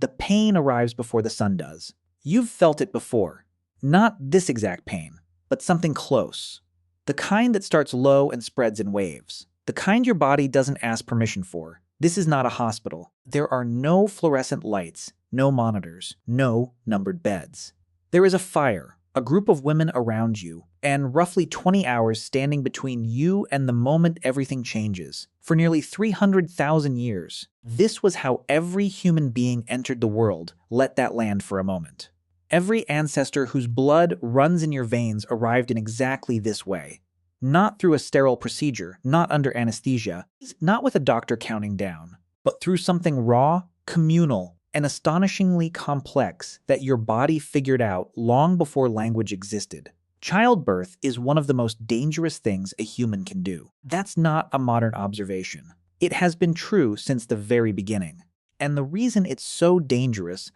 The pain arrives before the sun does. You've felt it before. Not this exact pain, but something close. The kind that starts low and spreads in waves. The kind your body doesn't ask permission for. This is not a hospital. There are no fluorescent lights, no monitors, no numbered beds. There is a fire, a group of women around you, and roughly 20 hours standing between you and the moment everything changes. For nearly 300,000 years, this was how every human being entered the world. Let that land for a moment. Every ancestor whose blood runs in your veins arrived in exactly this way. Not through a sterile procedure, not under anesthesia, not with a doctor counting down, but through something raw, communal, and astonishingly complex that your body figured out long before language existed. Childbirth is one of the most dangerous things a human can do. That's not a modern observation. It has been true since the very beginning. And the reason it's so dangerous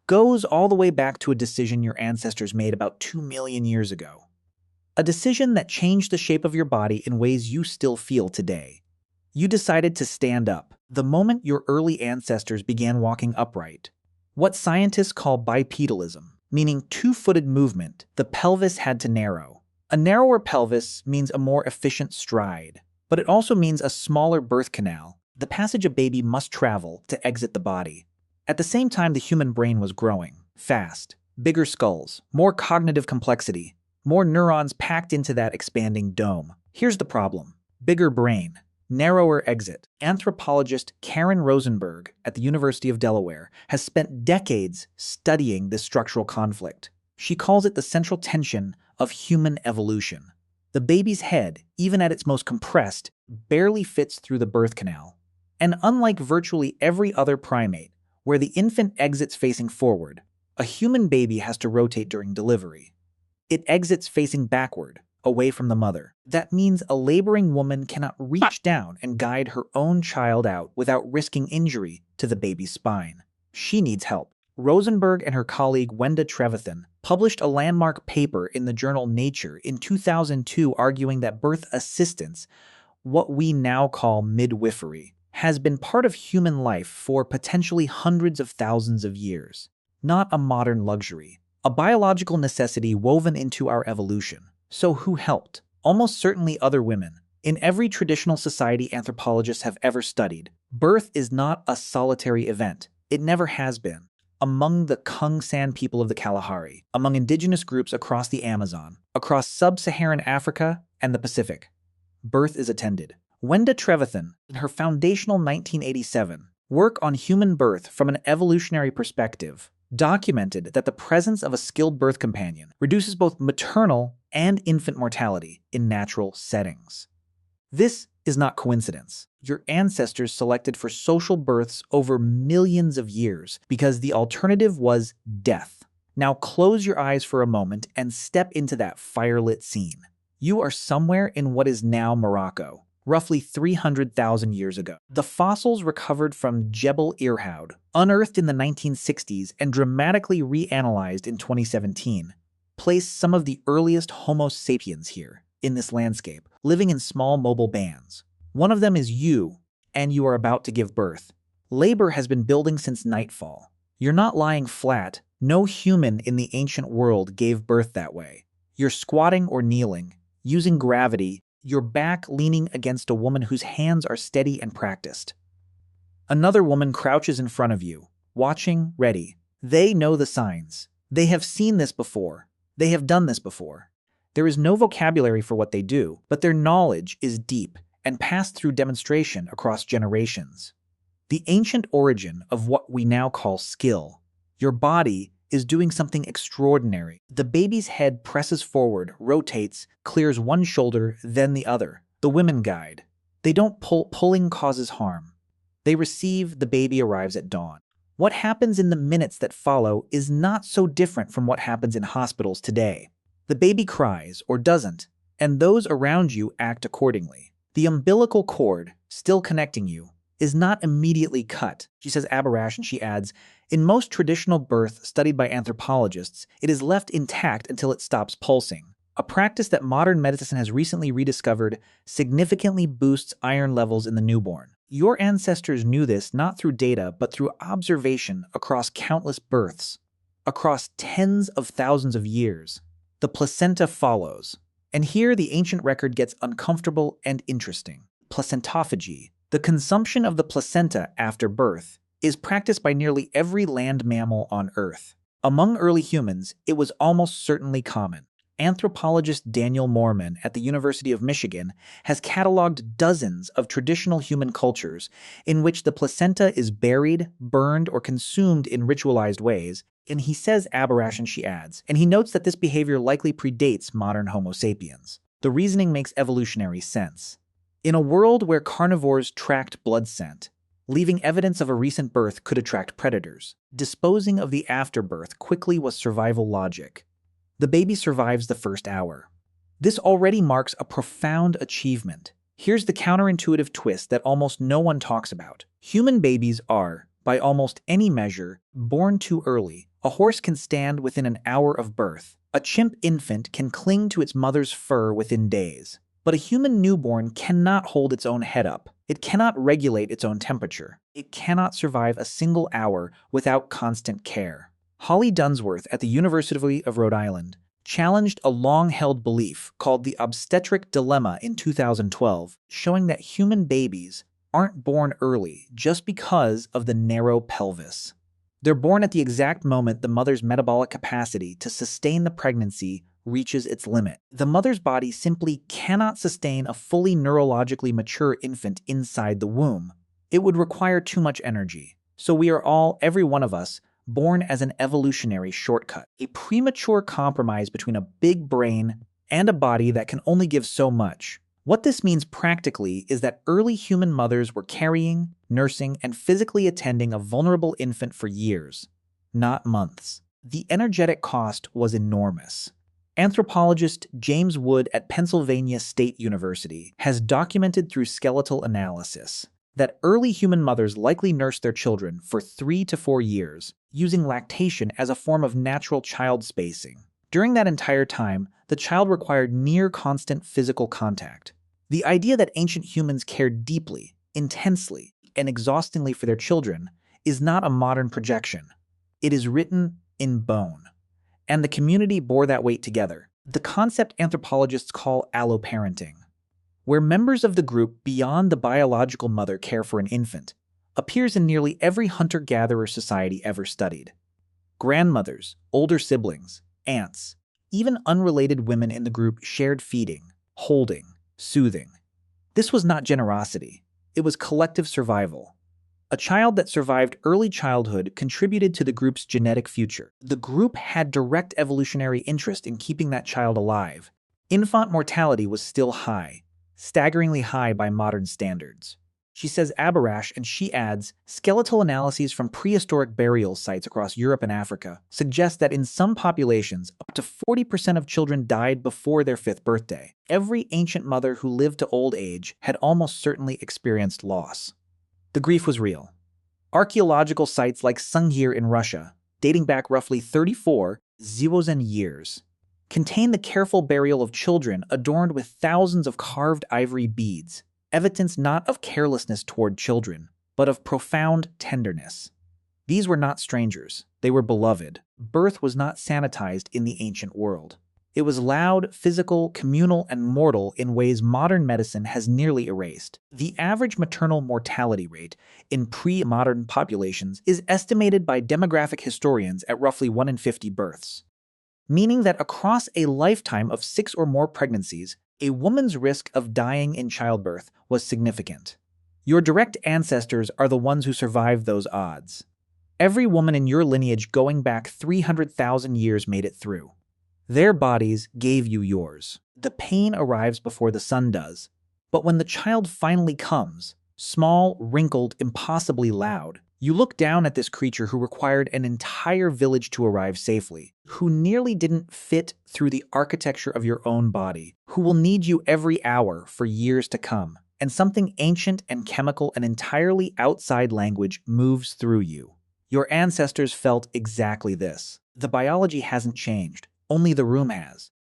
goes all the way back to a decision your ancestors made about 2 million years ago. A decision that changed the shape of your body in ways you still feel today. You decided to stand up the moment your early ancestors began walking upright. What scientists call bipedalism, meaning two-footed movement, the pelvis had to narrow. A narrower pelvis means a more efficient stride, but it also means a smaller birth canal, the passage a baby must travel to exit the body. At the same time, the human brain was growing, fast, bigger skulls, more cognitive complexity, more neurons packed into that expanding dome. Here's the problem. Bigger brain, narrower exit. Anthropologist Karen Rosenberg at the University of Delaware has spent decades studying this structural conflict. She calls it the central tension of human evolution. The baby's head, even at its most compressed, barely fits through the birth canal. And unlike virtually every other primate, where the infant exits facing forward, a human baby has to rotate during delivery. It exits facing backward, away from the mother. That means a laboring woman cannot reach down and guide her own child out without risking injury to the baby's spine. She needs help. Rosenberg and her colleague Wenda Trevathan published a landmark paper in the journal Nature in 2002 arguing that birth assistance, what we now call midwifery, has been part of human life for potentially hundreds of thousands of years. Not a modern luxury, a biological necessity woven into our evolution. So who helped? Almost certainly other women. In every traditional society anthropologists have ever studied, birth is not a solitary event. It never has been. Among the Kung San people of the Kalahari, among indigenous groups across the Amazon, across sub-Saharan Africa and the Pacific, birth is attended. Wenda Trevathan, in her foundational 1987 work on human birth from an evolutionary perspective, documented that the presence of a skilled birth companion reduces both maternal and infant mortality in natural settings. This is not coincidence. Your ancestors selected for social births over millions of years because the alternative was death. Now close your eyes for a moment and step into that firelit scene. You are somewhere in what is now Morocco, roughly 300,000 years ago. The fossils recovered from Jebel Irhoud, unearthed in the 1960s and dramatically reanalyzed in 2017, place some of the earliest Homo sapiens here, in this landscape, living in small mobile bands. One of them is you, and you are about to give birth. Labor has been building since nightfall. You're not lying flat. No human in the ancient world gave birth that way. You're squatting or kneeling, using gravity, your back leaning against a woman whose hands are steady and practiced. Another woman crouches in front of you, watching, ready. They know the signs. They have seen this before. They have done this before. There is no vocabulary for what they do, but their knowledge is deep and passed through demonstration across generations. The ancient origin of what we now call skill. Your body is doing something extraordinary. The baby's head presses forward, rotates, clears one shoulder, then the other. The women guide. They don't pull. Pulling causes harm. They receive, the baby arrives at dawn. What happens in the minutes that follow is not so different from what happens in hospitals today. The baby cries, or doesn't, and those around you act accordingly. The umbilical cord, still connecting you, is not immediately cut. She says aberration, and she adds, in most traditional birth studied by anthropologists, it is left intact until it stops pulsing. a practice that modern medicine has recently rediscovered, significantly boosts iron levels in the newborn. Your ancestors knew this not through data, but through observation across countless births, across tens of thousands of years. The placenta follows. And here the ancient record gets uncomfortable and interesting. Placentophagy, the consumption of the placenta after birth, is practiced by nearly every land mammal on Earth. Among early humans, it was almost certainly common. Anthropologist Daniel Moorman at the University of Michigan has cataloged dozens of traditional human cultures in which the placenta is buried, burned, or consumed in ritualized ways, and he says aberrash and she adds, and he notes that this behavior likely predates modern Homo sapiens. The reasoning makes evolutionary sense. In a world where carnivores tracked blood scent, leaving evidence of a recent birth could attract predators. Disposing of the afterbirth quickly was survival logic. The baby survives the first hour. This already marks a profound achievement. Here's the counterintuitive twist that almost no one talks about. Human babies are, by almost any measure, born too early. A horse can stand within an hour of birth. A chimp infant can cling to its mother's fur within days. But a human newborn cannot hold its own head up. It cannot regulate its own temperature. It cannot survive a single hour without constant care. Holly Dunsworth at the University of Rhode Island challenged a long-held belief called the obstetric dilemma in 2012, showing that human babies aren't born early just because of the narrow pelvis. They're born at the exact moment the mother's metabolic capacity to sustain the pregnancy reaches its limit. The mother's body simply cannot sustain a fully neurologically mature infant inside the womb. It would require too much energy. So we are all, every one of us, born as an evolutionary shortcut, a premature compromise between a big brain and a body that can only give so much. What this means practically is that early human mothers were carrying, nursing, and physically attending a vulnerable infant for years, not months. The energetic cost was enormous. Anthropologist James Wood at Pennsylvania State University has documented through skeletal analysis that early human mothers likely nursed their children for 3 to 4 years, using lactation as a form of natural child spacing. During that entire time, the child required near constant physical contact. The idea that ancient humans cared deeply, intensely, and exhaustingly for their children is not a modern projection. It is written in bone. And the community bore that weight together. The concept anthropologists call alloparenting, where members of the group beyond the biological mother care for an infant, appears in nearly every hunter-gatherer society ever studied. Grandmothers, older siblings, aunts, even unrelated women in the group shared feeding, holding, soothing. This was not generosity. It was collective survival. A child that survived early childhood contributed to the group's genetic future. The group had direct evolutionary interest in keeping that child alive. Infant mortality was still high, staggeringly high by modern standards. She says aberrash, and she adds, skeletal analyses from prehistoric burial sites across Europe and Africa suggest that in some populations, up to 40% of children died before their 5th birthday. Every ancient mother who lived to old age had almost certainly experienced loss. The grief was real. Archaeological sites like Sungir in Russia, dating back roughly 34,000 years, contain the careful burial of children adorned with thousands of carved ivory beads, evidence not of carelessness toward children, but of profound tenderness. These were not strangers. They were beloved. Birth was not sanitized in the ancient world. It was loud, physical, communal, and mortal in ways modern medicine has nearly erased. The average maternal mortality rate in pre-modern populations is estimated by demographic historians at roughly 1 in 50 births, meaning that across a lifetime of 6 or more pregnancies, a woman's risk of dying in childbirth was significant. Your direct ancestors are the ones who survived those odds. Every woman in your lineage going back 300,000 years made it through. Their bodies gave you yours. The pain arrives before the sun does. But when the child finally comes, small, wrinkled, impossibly loud, you look down at this creature who required an entire village to arrive safely, who nearly didn't fit through the architecture of your own body, who will need you every hour for years to come, and something ancient and chemical and entirely outside language moves through you. Your ancestors felt exactly this. The biology hasn't changed. Only the room has.